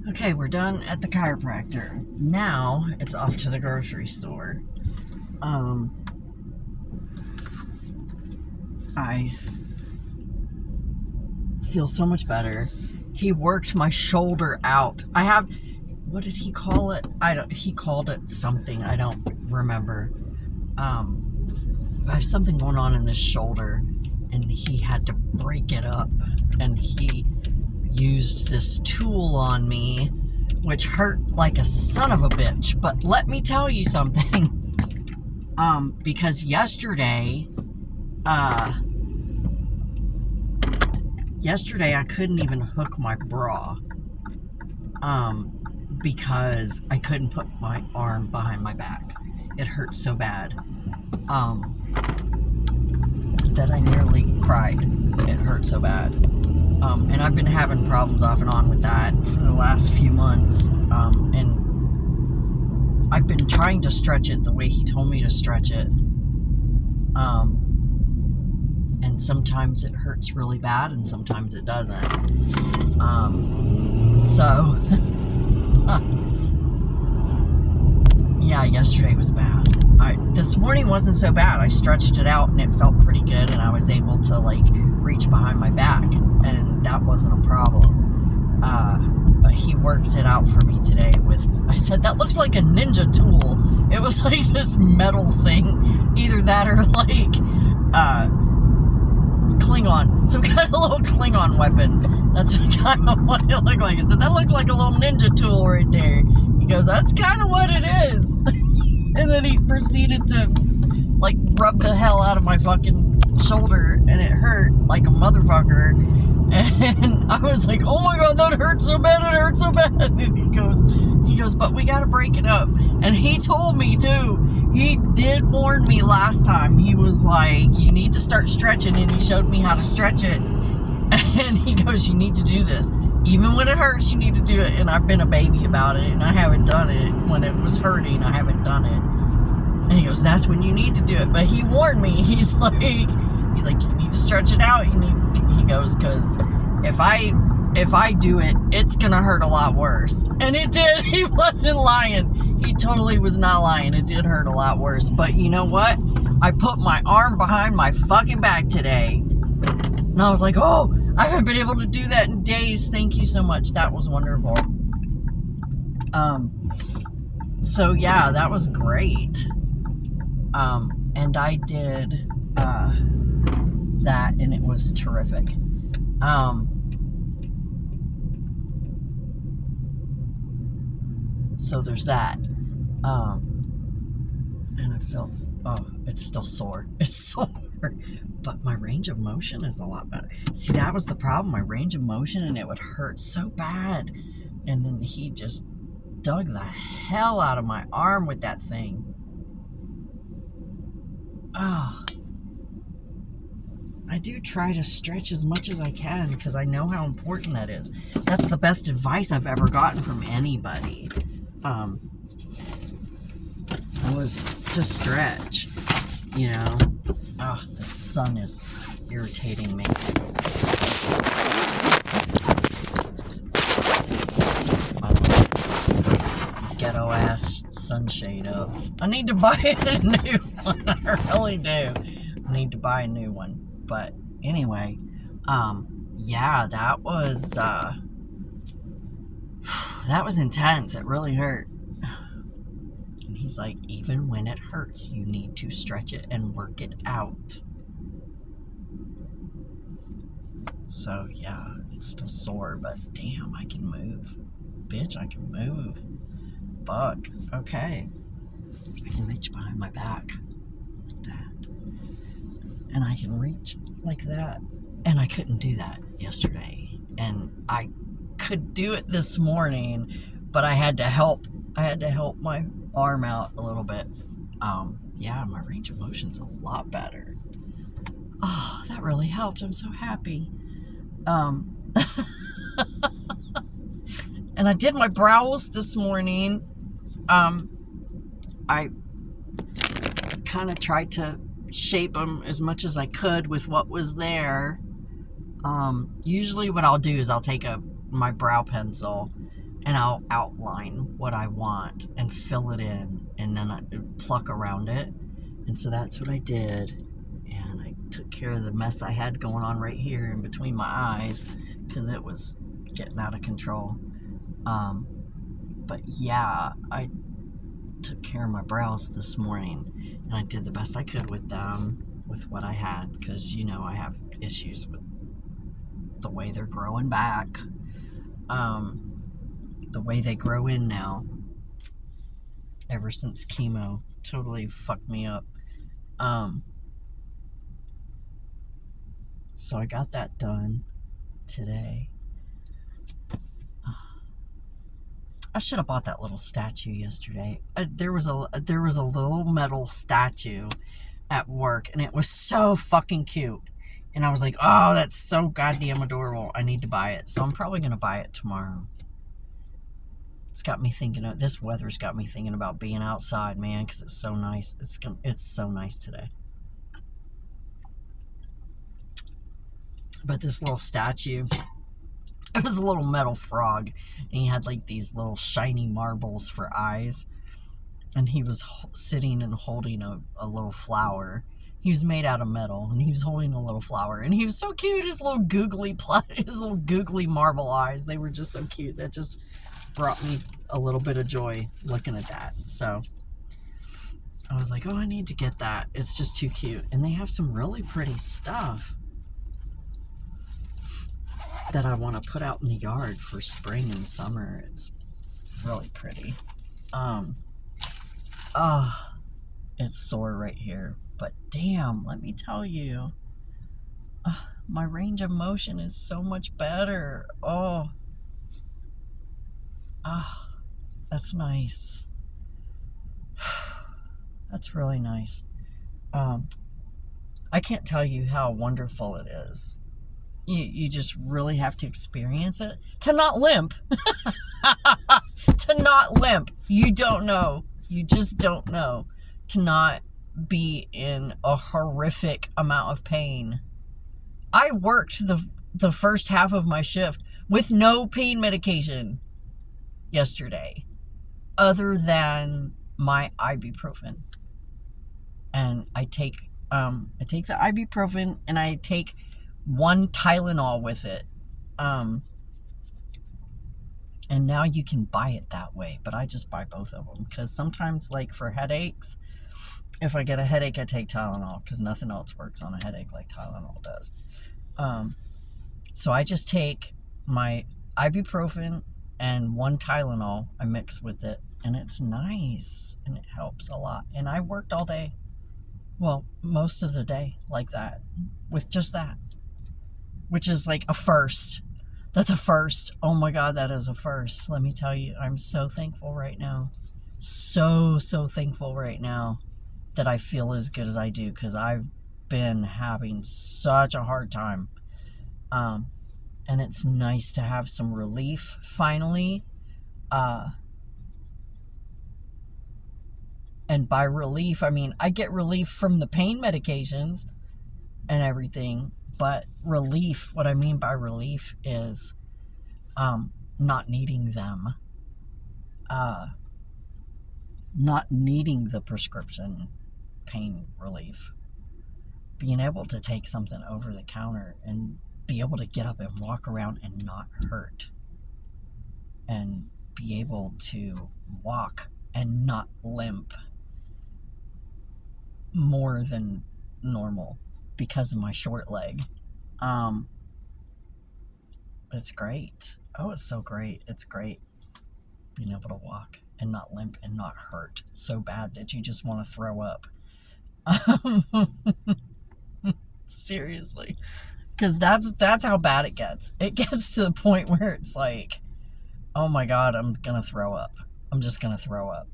Okay, we're done at the chiropractor. Now it's off to the grocery store. I feel so much better. He worked my shoulder out. What did he call it? He called it something. I don't remember. I have something going on in this shoulder, and he had to break it up, and he used this tool on me, which hurt like a son of a bitch. But let me tell you something. Because yesterday I couldn't even hook my bra, because I couldn't put my arm behind my back. It hurt so bad, that I nearly cried. It hurt so bad. And I've been having problems off and on with that for the last few months. And I've been trying to stretch it the way he told me to stretch it. And sometimes it hurts really bad and sometimes it doesn't. So, yeah, yesterday was bad. This morning wasn't so bad. I stretched it out and it felt pretty good, and I was able to reach behind my back, and that wasn't a problem. But he worked it out for me today I said, that looks like a ninja tool. It was like this metal thing, either that or Klingon, some kind of little Klingon weapon. That's kind of what it looked like. I said, that looks like a little ninja tool right there. He goes, that's kind of what it is. And then he proceeded to rub the hell out of my fucking shoulder, and it hurt like a motherfucker. And I was like, oh my god, that hurts so bad, it hurts so bad. And he goes, but we gotta break it up. And he told me too, he did warn me last time. He was like, you need to start stretching, and he showed me how to stretch it. And he goes, you need to do this. Even when it hurts, you need to do it. And I've been a baby about it, and I haven't done it. When it was hurting, I haven't done it. And he goes, that's when you need to do it. But he warned me. He's like, you need to stretch it out. He goes, because if I do it, it's gonna hurt a lot worse. And it did. He wasn't lying. He totally was not lying. It did hurt a lot worse. But you know what? I put my arm behind my fucking back today. And I was like, oh, I haven't been able to do that in days. Thank you so much. That was wonderful. So yeah, that was great. And I did that, and it was terrific. So there's that. And I felt, it's still sore. It's sore. But my range of motion is a lot better. See, that was the problem. My range of motion, and it would hurt so bad. And then he just dug the hell out of my arm with that thing. I do try to stretch as much as I can because I know how important that is. That's the best advice I've ever gotten from anybody. Was to stretch, you know. The sun is irritating me. Ghetto ass sunshade up. I need to buy a new one. I really do. I need to buy a new one. But anyway, yeah, that was intense. It really hurt. And he's like, even when it hurts, you need to stretch it and work it out. So yeah, it's still sore, but damn, I can move. Bitch, I can move. Fuck. Okay. I can reach behind my back like that. And I can reach like that. And I couldn't do that yesterday. And I could do it this morning, but I had to help my arm out a little bit. Yeah, my range of motion's a lot better. Oh, that really helped. I'm so happy. And I did my brows this morning. I kind of tried to shape them as much as I could with what was there. Usually what I'll do is I'll take my brow pencil and I'll outline what I want and fill it in, and then I pluck around it. And so that's what I did, and I took care of the mess I had going on right here in between my eyes, because it was getting out of control. But yeah, I took care of my brows this morning, and I did the best I could with them, with what I had, because, you know, I have issues with the way they're growing back, the way they grow in now, ever since chemo totally fucked me up. So I got that done today. I should have bought that little statue yesterday. There was a little metal statue at work, and it was so fucking cute. And I was like, oh, that's so goddamn adorable. I need to buy it. So I'm probably going to buy it tomorrow. It's got me thinking, this weather's got me thinking about being outside, man, because it's so nice. It's so nice today. But this little statue, it was a little metal frog, and he had like these little shiny marbles for eyes, and he was sitting and holding a little flower. He was made out of metal, and he was holding a little flower, and he was so cute. His little googly marble eyes, they were just so cute. That just brought me a little bit of joy looking at that. So I was like, oh, I need to get that. It's just too cute. And they have some really pretty stuff that I want to put out in the yard for spring and summer. It's really pretty. It's sore right here, but damn, let me tell you, my range of motion is so much better. That's nice. That's really nice. I can't tell you how wonderful it is. You just really have to experience it to not limp. To not limp. You don't know. You just don't know. To not be in a horrific amount of pain. I worked the first half of my shift with no pain medication yesterday, other than my ibuprofen. And I take the ibuprofen, and I take one Tylenol with it. And now you can buy it that way, but I just buy both of them, because sometimes, like for headaches, if I get a headache, I take Tylenol, because nothing else works on a headache like Tylenol does. So I just take my ibuprofen and one Tylenol, I mix with it, and it's nice, and it helps a lot. And I worked all day, well, most of the day like that, with just that, which is like a first. That's a first. Oh my God, that is a first. Let me tell you, I'm so thankful right now. So thankful right now that I feel as good as I do, because I've been having such a hard time. And it's nice to have some relief finally. And by relief, I mean, I get relief from the pain medications and everything. But relief, what I mean by relief is not needing them. Not needing the prescription pain relief. Being able to take something over the counter and be able to get up and walk around and not hurt. And be able to walk and not limp more than normal, because of my short leg. It's great. Oh, it's so great. It's great being able to walk and not limp and not hurt so bad that you just want to throw up. Seriously. Because that's how bad it gets. It gets to the point where it's like, oh my God, I'm going to throw up. I'm just going to throw up.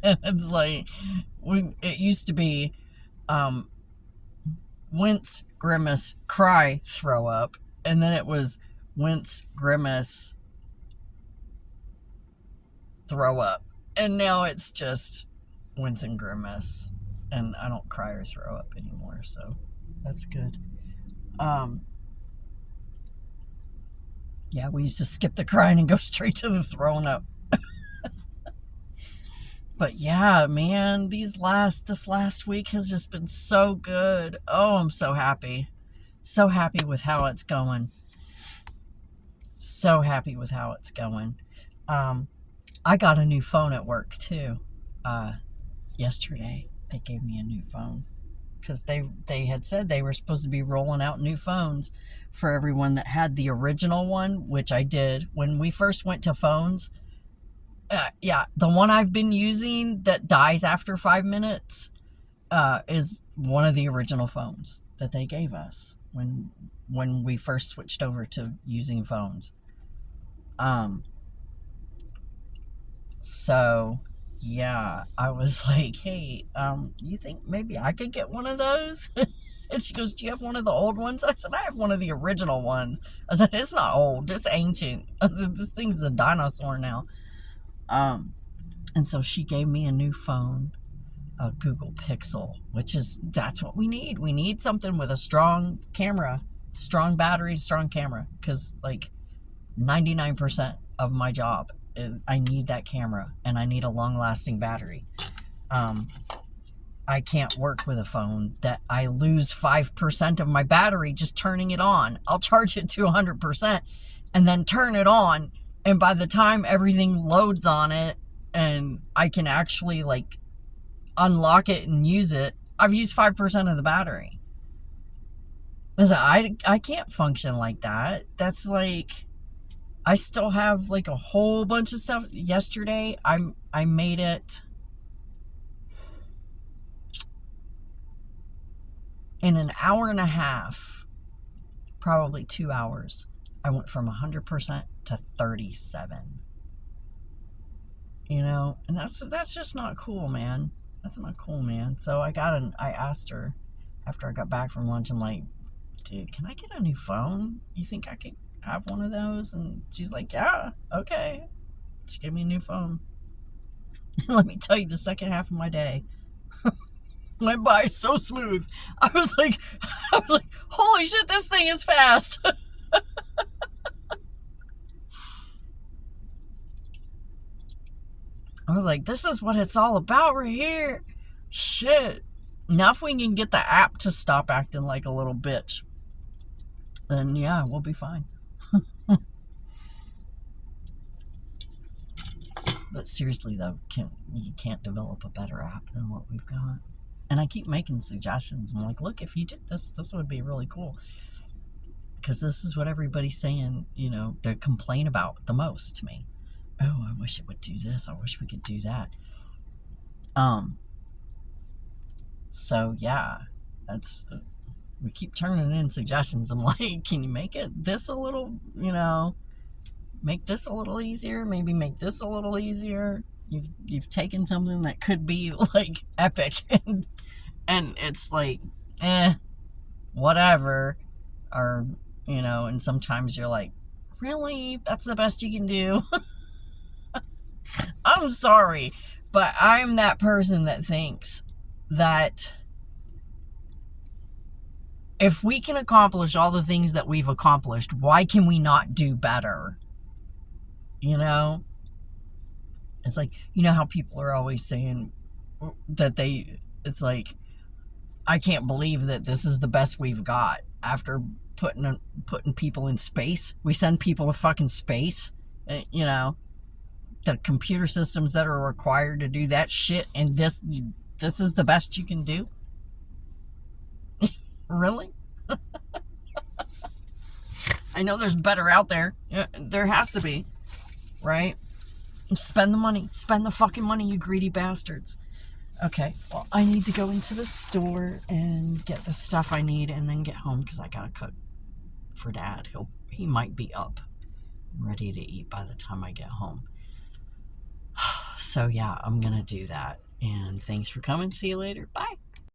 It's like, it used to be, wince, grimace, cry, throw up. And then it was wince, grimace, throw up. And now it's just wince and grimace. And I don't cry or throw up anymore, so that's good. Yeah, we used to skip the crying and go straight to the throwing up. But yeah, man, this last week has just been so good. Oh, I'm so happy. So happy with how it's going. So happy with how it's going. I got a new phone at work too. Yesterday they gave me a new phone because they had said they were supposed to be rolling out new phones for everyone that had the original one, which I did when we first went to phones. Yeah, the one I've been using that dies after 5 minutes is one of the original phones that they gave us when we first switched over to using phones. So yeah, I was like, hey, you think maybe I could get one of those? And she goes, do you have one of the old ones? I said, I have one of the original ones. I said, it's not old, it's ancient. I said, this thing's a dinosaur now. And so she gave me a new phone, a Google Pixel, that's what we need. We need something with a strong camera, strong battery, strong camera, because like 99% of my job is I need that camera and I need a long-lasting battery. I can't work with a phone that I lose 5% of my battery just turning it on. I'll charge it to 100% and then turn it on, and by the time everything loads on it and I can actually like unlock it and use it, I've used 5% of the battery. I can't function like that. That's like, I still have like a whole bunch of stuff. Yesterday, I made it in an hour and a half, probably 2 hours. I went from 100% to 37. You know, and that's just not cool, man. That's not cool, man. So I asked her after I got back from lunch, I'm like, dude, can I get a new phone? You think I could have one of those? And she's like, yeah, okay. She gave me a new phone. Let me tell you, the second half of my day went by so smooth. I was like, holy shit, this thing is fast. I was like, this is what it's all about right here. Shit. Now if we can get the app to stop acting like a little bitch, then yeah, we'll be fine. But seriously though, you can't develop a better app than what we've got. And I keep making suggestions. I'm like, look, if you did this would be really cool. Because this is what everybody's saying, you know, they complain about the most to me. Oh, I wish it would do this. I wish we could do that. So yeah, we keep turning in suggestions. I'm like, can you make it this a little, you know, make this a little easier? Maybe make this a little easier. You've taken something that could be like epic and it's like, whatever. Or, you know, and sometimes you're like, really? That's the best you can do? I'm sorry, but I'm that person that thinks that if we can accomplish all the things that we've accomplished, why can we not do better? You know? It's like, you know how people are always saying that it's like, I can't believe that this is the best we've got after putting people in space. We send people to fucking space, you know, the computer systems that are required to do that shit, and this is the best you can do? Really? I know there's better out there. There has to be, right? Spend the money. Spend the fucking money, you greedy bastards. Okay, well, I need to go into the store and get the stuff I need and then get home because I gotta cook for Dad. He might be up and ready to eat by the time I get home. So yeah, I'm gonna do that. And thanks for coming. See you later. Bye.